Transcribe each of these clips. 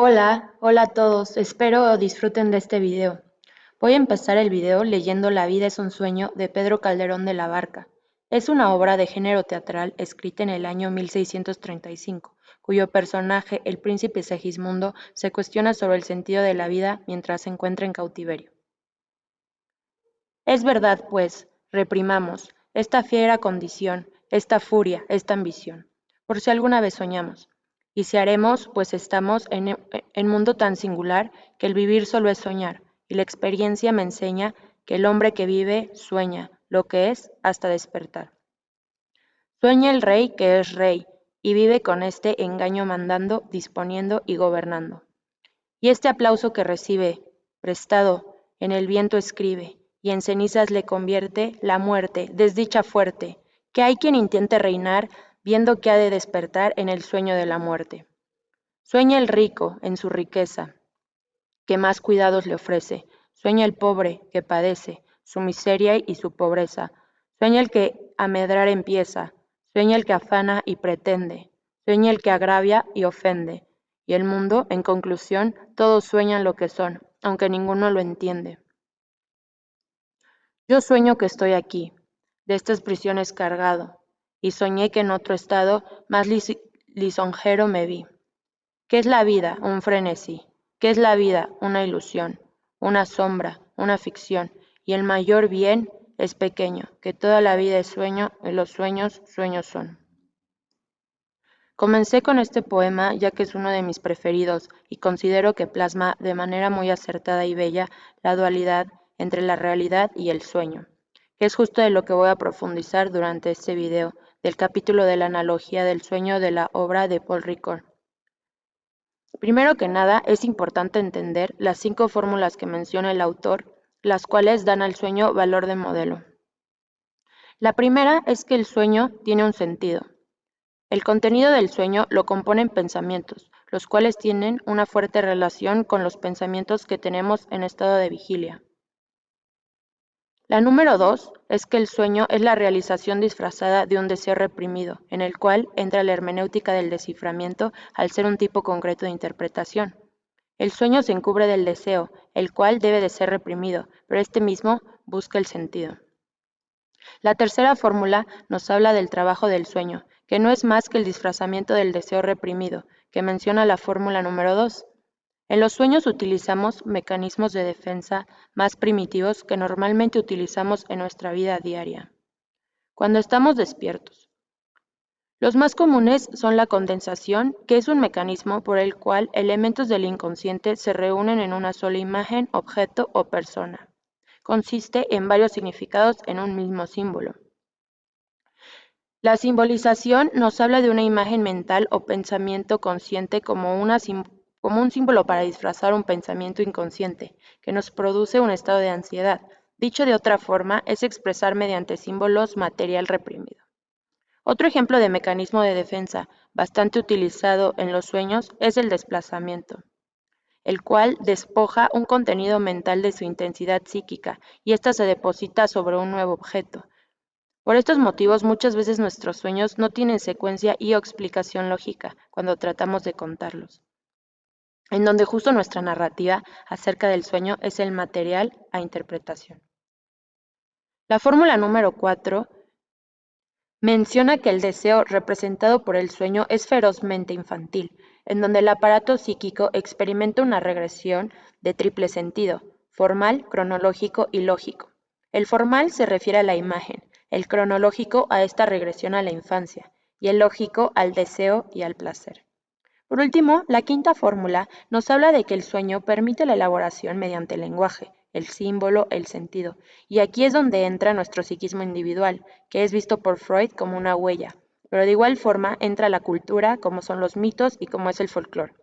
Hola a todos, espero disfruten de este video. Voy a empezar el video leyendo La vida es un sueño de Pedro Calderón de la Barca. Es una obra de género teatral escrita en el año 1635, cuyo personaje, el príncipe Segismundo, se cuestiona sobre el sentido de la vida mientras se encuentra en cautiverio. Es verdad, pues, reprimamos esta fiera condición, esta furia, esta ambición, por si alguna vez soñamos. Y si haremos, pues estamos en mundo tan singular que el vivir solo es soñar, y la experiencia me enseña que el hombre que vive sueña lo que es hasta despertar. Sueña el rey que es rey, y vive con este engaño mandando, disponiendo y gobernando. Y este aplauso que recibe, prestado, en el viento escribe, y en cenizas le convierte la muerte, desdicha fuerte, que hay quien intente reinar, viendo que ha de despertar en el sueño de la muerte. Sueña el rico en su riqueza, que más cuidados le ofrece. Sueña el pobre que padece su miseria y su pobreza. Sueña el que a medrar empieza. Sueña el que afana y pretende. Sueña el que agravia y ofende. Y el mundo, en conclusión, todos sueñan lo que son, aunque ninguno lo entiende. Yo sueño que estoy aquí, de estas prisiones cargado, y soñé que en otro estado más lisonjero me vi. ¿Qué es la vida? Un frenesí. ¿Qué es la vida? Una ilusión, una sombra, una ficción. Y el mayor bien es pequeño, que toda la vida es sueño y los sueños, sueños son. Comencé con este poema ya que es uno de mis preferidos y considero que plasma de manera muy acertada y bella la dualidad entre la realidad y el sueño, que es justo de lo que voy a profundizar durante este video, del capítulo de la analogía del sueño de la obra de Paul Ricoeur. Primero que nada, es importante entender las 5 fórmulas que menciona el autor, las cuales dan al sueño valor de modelo. La primera es que el sueño tiene un sentido. El contenido del sueño lo componen pensamientos, los cuales tienen una fuerte relación con los pensamientos que tenemos en estado de vigilia. La número 2 es que el sueño es la realización disfrazada de un deseo reprimido, en el cual entra la hermenéutica del desciframiento al ser un tipo concreto de interpretación. El sueño se encubre del deseo, el cual debe de ser reprimido, pero este mismo busca el sentido. La tercera fórmula nos habla del trabajo del sueño, que no es más que el disfrazamiento del deseo reprimido, que menciona la fórmula número 2. En los sueños utilizamos mecanismos de defensa más primitivos que normalmente utilizamos en nuestra vida diaria. Cuando estamos despiertos. Los más comunes son la condensación, que es un mecanismo por el cual elementos del inconsciente se reúnen en una sola imagen, objeto o persona. Consiste en varios significados en un mismo símbolo. La simbolización nos habla de una imagen mental o pensamiento consciente como un símbolo para disfrazar un pensamiento inconsciente, que nos produce un estado de ansiedad. Dicho de otra forma, es expresar mediante símbolos material reprimido. Otro ejemplo de mecanismo de defensa bastante utilizado en los sueños es el desplazamiento, el cual despoja un contenido mental de su intensidad psíquica y ésta se deposita sobre un nuevo objeto. Por estos motivos, muchas veces nuestros sueños no tienen secuencia y o explicación lógica cuando tratamos de contarlos, en donde justo nuestra narrativa acerca del sueño es el material a interpretación. La fórmula número 4 menciona que el deseo representado por el sueño es ferozmente infantil, en donde el aparato psíquico experimenta una regresión de triple sentido, formal, cronológico y lógico. El formal se refiere a la imagen, el cronológico a esta regresión a la infancia, y el lógico al deseo y al placer. Por último, la quinta fórmula nos habla de que el sueño permite la elaboración mediante el lenguaje, el símbolo, el sentido. Y aquí es donde entra nuestro psiquismo individual, que es visto por Freud como una huella. Pero de igual forma entra la cultura, como son los mitos y como es el folclore.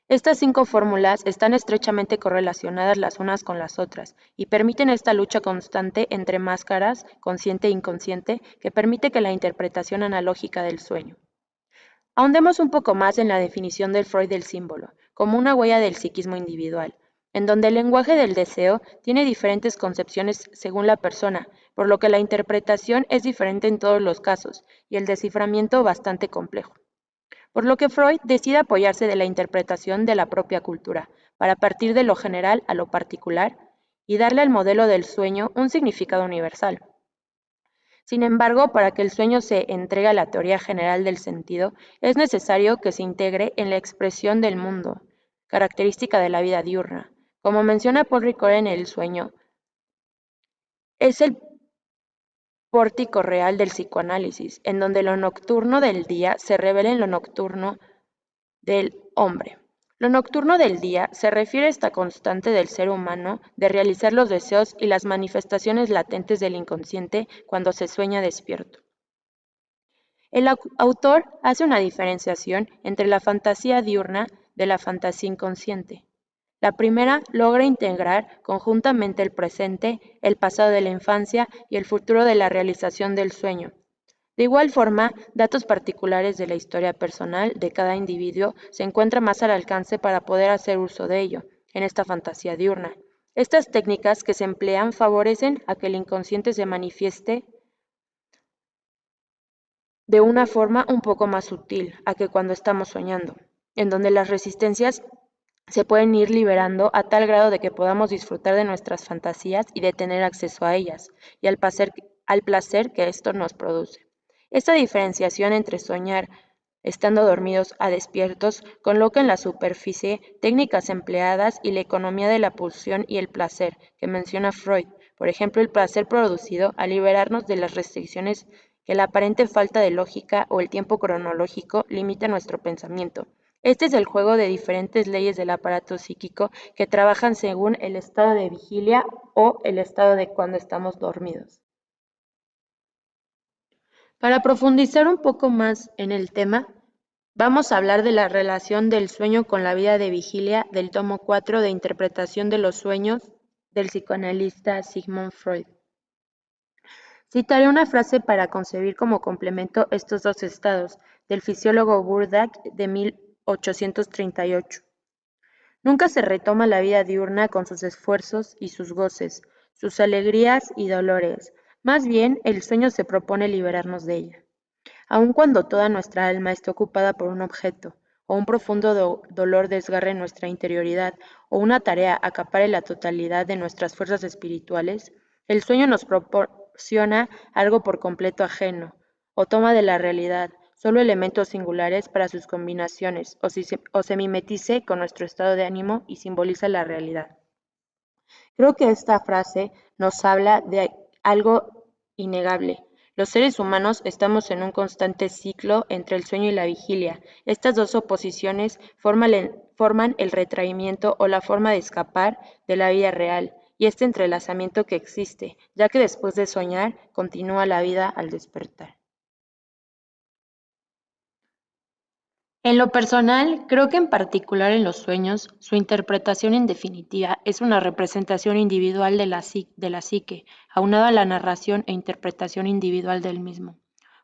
Estas 5 fórmulas están estrechamente correlacionadas las unas con las otras y permiten esta lucha constante entre máscaras, consciente e inconsciente, que permite que la interpretación analógica del sueño. Ahondemos un poco más en la definición del Freud del símbolo, como una huella del psiquismo individual, en donde el lenguaje del deseo tiene diferentes concepciones según la persona, por lo que la interpretación es diferente en todos los casos y el desciframiento bastante complejo. por lo que Freud decide apoyarse de la interpretación de la propia cultura, para partir de lo general a lo particular y darle al modelo del sueño un significado universal. Sin embargo, para que el sueño se entregue a la teoría general del sentido, es necesario que se integre en la expresión del mundo, característica de la vida diurna. Como menciona Paul Ricoeur en El sueño, es el pórtico real del psicoanálisis, en donde lo nocturno del día se revela en lo nocturno del hombre. Lo nocturno del día se refiere a esta constante del ser humano de realizar los deseos y las manifestaciones latentes del inconsciente cuando se sueña despierto. El autor hace una diferenciación entre la fantasía diurna de la fantasía inconsciente. La primera logra integrar conjuntamente el presente, el pasado de la infancia y el futuro de la realización del sueño. De igual forma, datos particulares de la historia personal de cada individuo se encuentran más al alcance para poder hacer uso de ello, en esta fantasía diurna. Estas técnicas que se emplean favorecen a que el inconsciente se manifieste de una forma un poco más sutil a que cuando estamos soñando, en donde las resistencias se pueden ir liberando a tal grado de que podamos disfrutar de nuestras fantasías y de tener acceso a ellas, y al placer que esto nos produce. Esta diferenciación entre soñar estando dormidos a despiertos coloca en la superficie técnicas empleadas y la economía de la pulsión y el placer que menciona Freud, por ejemplo el placer producido al liberarnos de las restricciones que la aparente falta de lógica o el tiempo cronológico limita nuestro pensamiento. Este es el juego de diferentes leyes del aparato psíquico que trabajan según el estado de vigilia o el estado de cuando estamos dormidos. Para profundizar un poco más en el tema, vamos a hablar de la relación del sueño con la vida de vigilia del tomo 4 de Interpretación de los sueños del psicoanalista Sigmund Freud. Citaré una frase para concebir como complemento estos dos estados, del fisiólogo Burdach de 1838. Nunca se retoma la vida diurna con sus esfuerzos y sus goces, sus alegrías y dolores. Más bien, el sueño se propone liberarnos de ella. Aun cuando toda nuestra alma esté ocupada por un objeto, o un profundo dolor desgarre nuestra interioridad, o una tarea acapare la totalidad de nuestras fuerzas espirituales, el sueño nos proporciona algo por completo ajeno, o toma de la realidad solo elementos singulares para sus combinaciones, o se mimetice con nuestro estado de ánimo y simboliza la realidad. Creo que esta frase nos habla de algo innegable. Los seres humanos estamos en un constante ciclo entre el sueño y la vigilia. Estas dos oposiciones forman el retraimiento o la forma de escapar de la vida real y este entrelazamiento que existe, ya que después de soñar continúa la vida al despertar. En lo personal, creo que en particular en los sueños, su interpretación en definitiva es una representación individual de la psique, aunada a la narración e interpretación individual del mismo,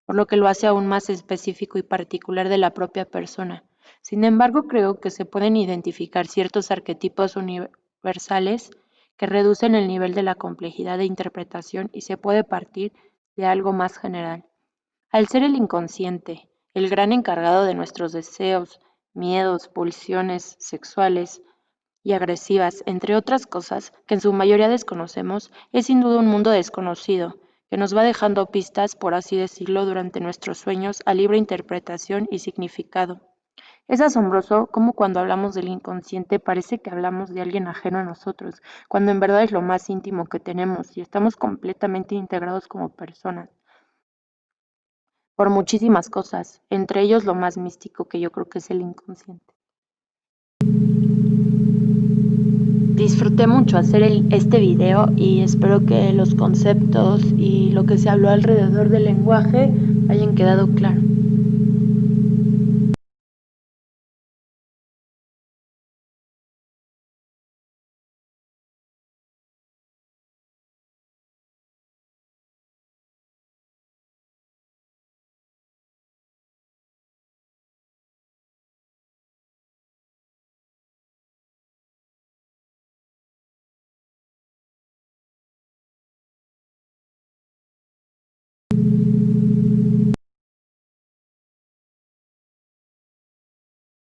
por lo que lo hace aún más específico y particular de la propia persona. Sin embargo, creo que se pueden identificar ciertos arquetipos universales que reducen el nivel de la complejidad de interpretación y se puede partir de algo más general. Al ser el inconsciente, el gran encargado de nuestros deseos, miedos, pulsiones sexuales y agresivas, entre otras cosas que en su mayoría desconocemos, es sin duda un mundo desconocido, que nos va dejando pistas, por así decirlo, durante nuestros sueños a libre interpretación y significado. Es asombroso cómo cuando hablamos del inconsciente parece que hablamos de alguien ajeno a nosotros, cuando en verdad es lo más íntimo que tenemos y estamos completamente integrados como personas por muchísimas cosas, entre ellos lo más místico que yo creo que es el inconsciente. Disfruté mucho hacer este video y espero que los conceptos y lo que se habló alrededor del lenguaje hayan quedado claro.